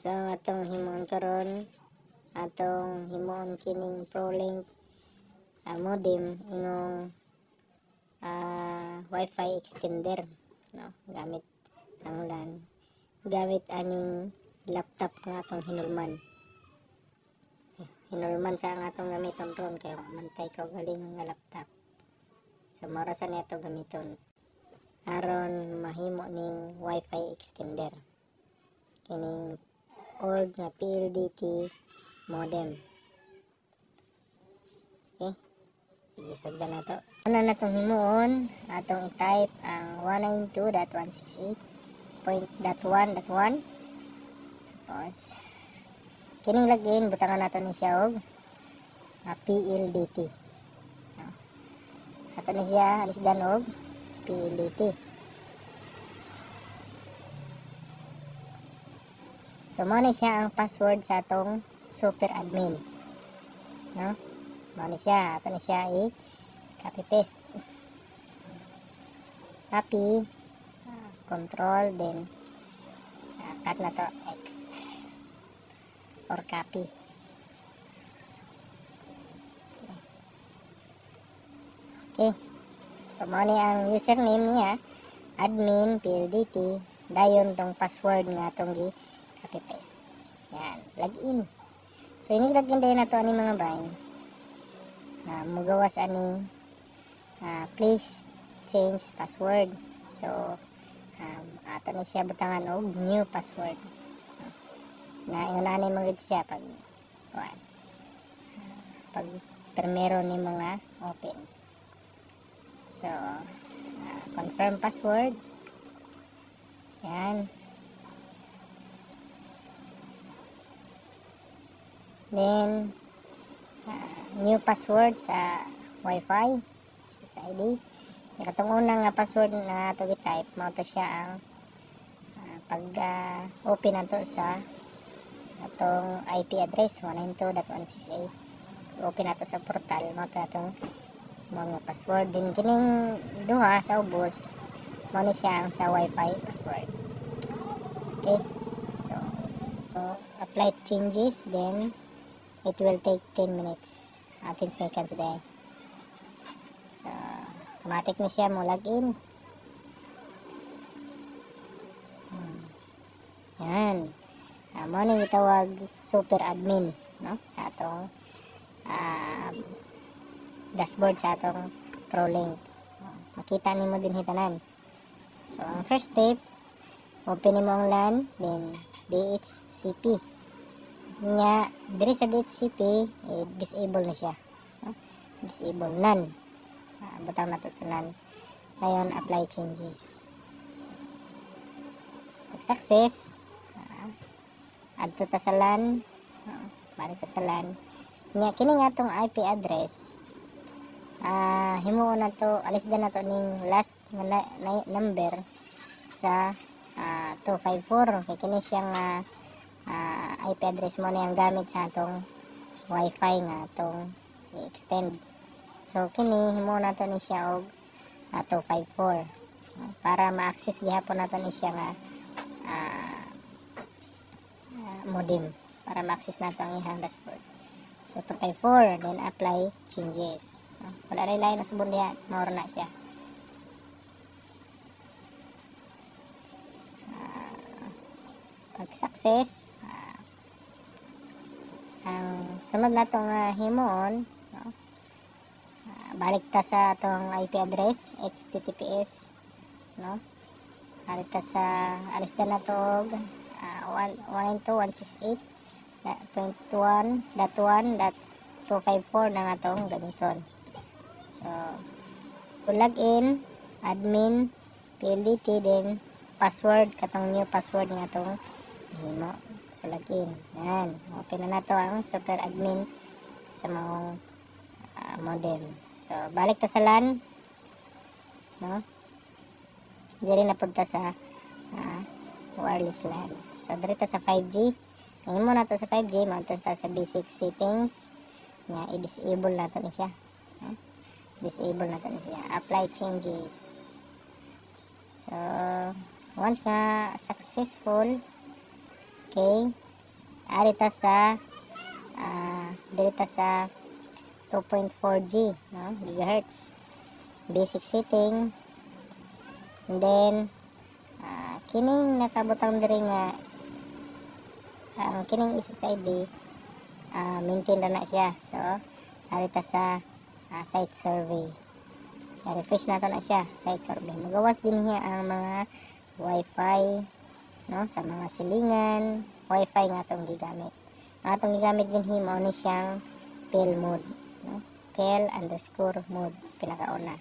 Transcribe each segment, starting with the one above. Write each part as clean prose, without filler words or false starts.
So atong himuon karon, atong himuon kining ProLink modem inong Wi-Fi extender, no, gamit ang LAN, gamit aning laptop nga atong hinulman sa ang atong gamiton ron kay mantay ka galing nga laptop. So mora sa neto gamiton aron mahimo ning Wi-Fi extender kining old nga PLDT modem. Okay, sige, sugdan na to. Una na itong himuon, atong i-type ang 192.168.1.1. Tapos kining login, butangan nato ni siya og PLDT. Ato ni siya alisdan og PLDT. So mo ni siya ang password sa atong super admin, no? Mo ni siya, ato ni siya i-copy paste. Copy, control, then cut na to X or copy. Okay, so mo ni ang username niya, admin PLDT, dayon tong password nga atong gi copy paste. Yan, login. So ini login din na to ani mga bay. Mugawas ani please change password. So ato ni siya butangan og new password. Na ingon mga siya pag primero ni mga open. So confirm password. Yan. Then new password sa Wi-Fi SSID. Katong unang nga password na ito i-type, mao to siya ang pag open nato sa atong IP address 192.168. Open nato sa portal, mao to atong mga password. Din kining duha sa ubos, mao ni siya ang sa Wi-Fi password. Okay, so apply changes, then it will take 10 minutes, 10 seconds there. So automatic na siya mo login. Yan, mo ni gitawag super admin, no, sa atong dashboard sa atong ProLink. Makita nimo din hitanan. So ang first step, open nimo ang LAN, then DHCP nya diri sa DHCP disable na siya, no? Disable LAN. Butang na to sa LAN. Ngayon apply changes. Pag success, add to ta sa LAN, balik ta sa LAN nya kini nga tong IP address. Himuon na to, alisdan na to ning last nga number sa 254. Kay kini siyang IP address mo na yung gamit sa atong Wi-Fi nga atong i-extend. So kini himo na to ni siya og 254 para ma-access gihapon nato ni siya nga modem, para ma-access nato ang ihang dashboard. So 254, then apply changes. Wala ray lain na subon diha, mao na siya. Pag success, ang sunod na itong himuon, no? Balik ta sa itong IP address, HTTPS, no? Balik ta sa, alisdan na ito 192.168.1.1.254 na nga itong gamiton. So login, admin, PLDT, din password, katong new password nga itong himo. So login, yan, open na nato ang super admin sa mga modem. So balik ta sa LAN, no, diri na punta sa wireless LAN. So diri ta sa 5G, himo na to sa 5G, mauta ta sa basic settings nga, i-disable na to ni siya, disable na to ni siya, apply changes. So once nga successful, okay, arita sa dito sa 2.4G, no, gigahertz basic setting. And then kining nakabutang diri nga ang kining SSID maintain na siya. So arita sa site survey, refresh nato na siya site survey. Magawas din niya ang mga wifi, no, sa mga silingan. Wifi nga itong gigamit. Ang atong gigamit din himo ni siyang PEL mode, no? PEL _ mode pinakauna.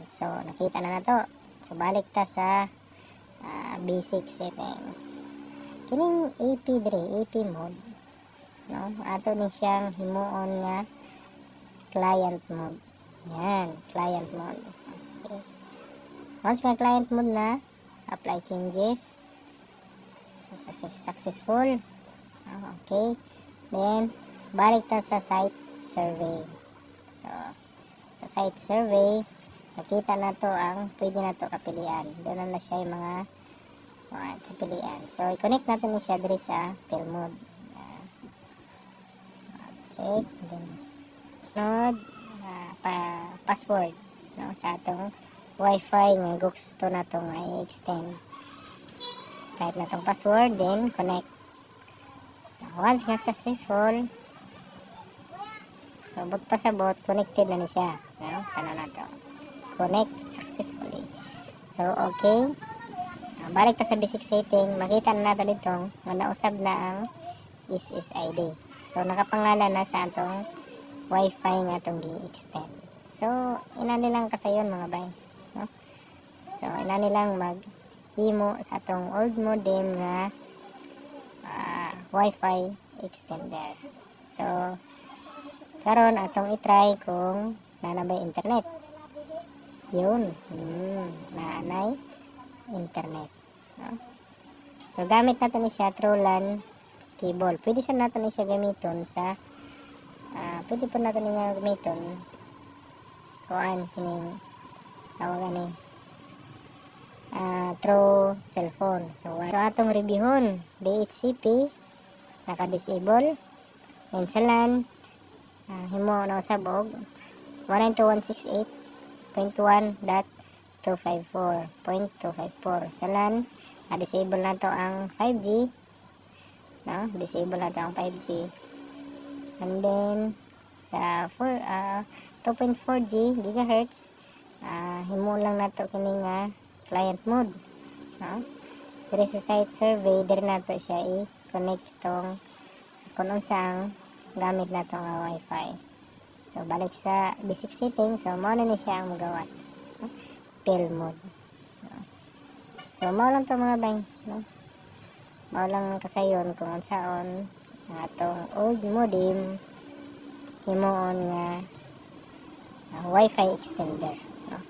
So nakita na nato. So balik ta sa basic settings. Kining AP diri, AP mode, no, ato ni siyang himuon nga client mode. Yan, client mode. Okay. Once nga client mode na, apply changes. So, successful. Okay. Then, balik ta sa site survey. So, sa site survey, nakita na to ang pwede na to kapilian. Doon na siya yung mga kapilian. So, i-connect natin siya diri sa PEL mode. Check. Then, node, password, no, sa atong wifi nga gusto na to nga i-extend. Type na tong password, then connect. So, once nga successful, so bot pa sa bot, connected na ni siya, no? Tanaw na to, connect successfully. So okay, balik ta sa basic setting. Makita na nato dito nga nausab na ang SSID. So nakapangalan na sa atong wifi nga itong gi-extend. So ina nilang kasayon mga bay, no? So ina nilang mag-himo sa atong old modem nga wifi extender. So karon atong i-try kung nanabay internet. Yun, naanay internet, no? So gamit natin siya through LAN cable. Pwede siya natin siya gamiton sa pwede po natin nga gamiton kuan kining tawagan ni through cellphone. So atong reviewon DHCP naka-disable, and sa LAN himo na usab og 192.168.1.254.254. Sa LAN disable na to ang 5G, no, disable na to ang 5G. And then sa 2.4G gigahertz himo lang nato kini nga client mode, no? Diri sa site survey diri nato siya i-connect itong kung unsang gamit nato nga wifi. So balik sa basic setting. So mao na ni siya ang magawas, no? PEL mode, no? So mao lang to mga bay, no? Mao lang kasayon kung unsaon ang atong old modem himuon nga wifi extender, no?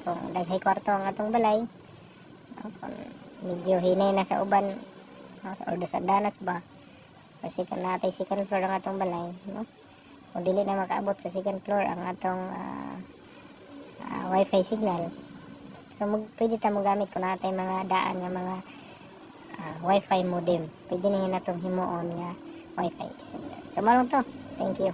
Kung daghay kwarto ang atong balay, no? Kung medyo hinay na sa uban, no? Or sa danas ba, kasi kan natay second floor ang atong balay, no? Kung dili na makaabot sa second floor ang atong wifi signal, so pwede ta mo gamit kung natay mga daan nga mga wifi modem. Pwede na yun natong himuon nga wifi extender. So malong to. Thank you.